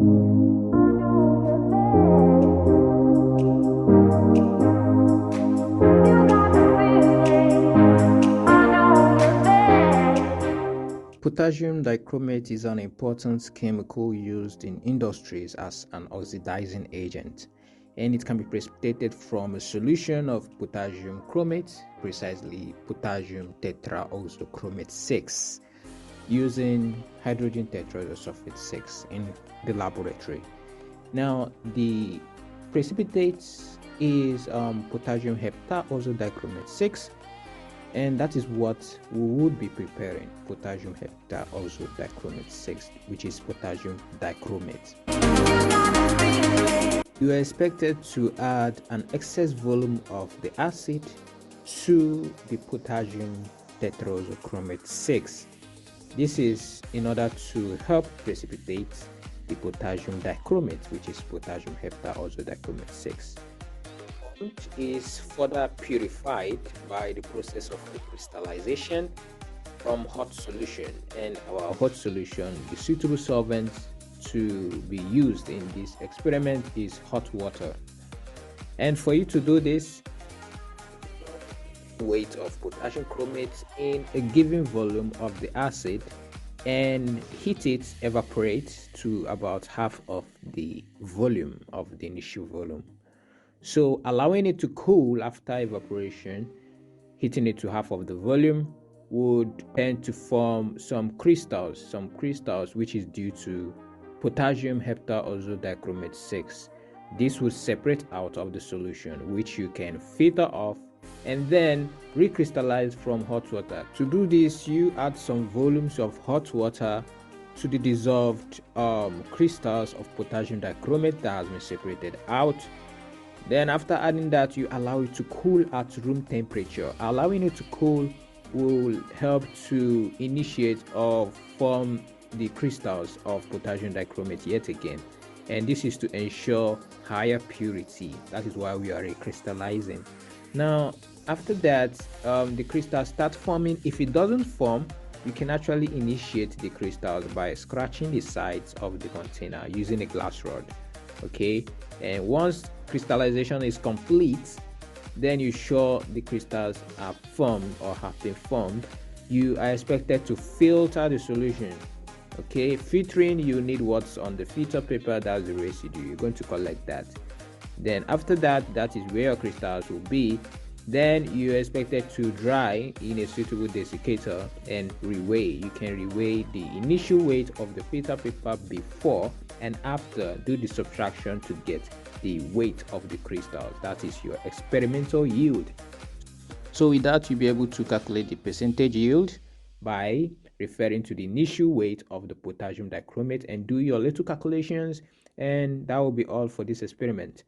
Potassium dichromate is an important chemical used in industries as an oxidizing agent, and it can be precipitated from a solution of potassium chromate, precisely potassium tetraoxochromate 6, using hydrogen tetraoxosulfate 6 in the laboratory. Now, the precipitate is potassium heptaoxodichromate 6, and that is what we would be preparing, potassium heptaoxodichromate 6, which is potassium dichromate. You are expected to add an excess volume of the acid to the potassium tetraoxochromate 6. This is in order to help precipitate the potassium dichromate, which is potassium heptaoxodichromate 6. Which is further purified by the process of recrystallization from hot solution, and our hot solution, the suitable solvent to be used in this experiment is hot water. And for you to do this, weight of potassium chromate in a given volume of the acid and heat it, evaporate to about half of the volume of the initial volume. So allowing it to cool after evaporation, heating it to half of the volume, would tend to form some crystals which is due to potassium heptaoxodichromate 6. This would separate out of the solution, which you can filter off and then recrystallize from hot water. To do this, you add some volumes of hot water to the dissolved crystals of potassium dichromate that has been separated out. Then after adding that, you allow it to cool at room temperature. Allowing it to cool will help to initiate or form the crystals of potassium dichromate yet again, and this is to ensure higher purity. That is why we are recrystallizing. Now after that, the crystals start forming. If it doesn't form, you can actually initiate the crystals by scratching the sides of the container using a glass rod. Okay, and once crystallization is complete, then you sure the crystals are formed or have been formed, you are expected to filter the solution. Okay, filtering, you need what's on the filter paper, that's the residue. You're going to collect that. Then after that, that is where your crystals will be. Then you're expected to dry in a suitable desiccator and reweigh. You can reweigh the initial weight of the filter paper before and after. Do the subtraction to get the weight of the crystals. That is your experimental yield. So with that, you'll be able to calculate the percentage yield by referring to the initial weight of the potassium dichromate and do your little calculations, and that will be all for this experiment.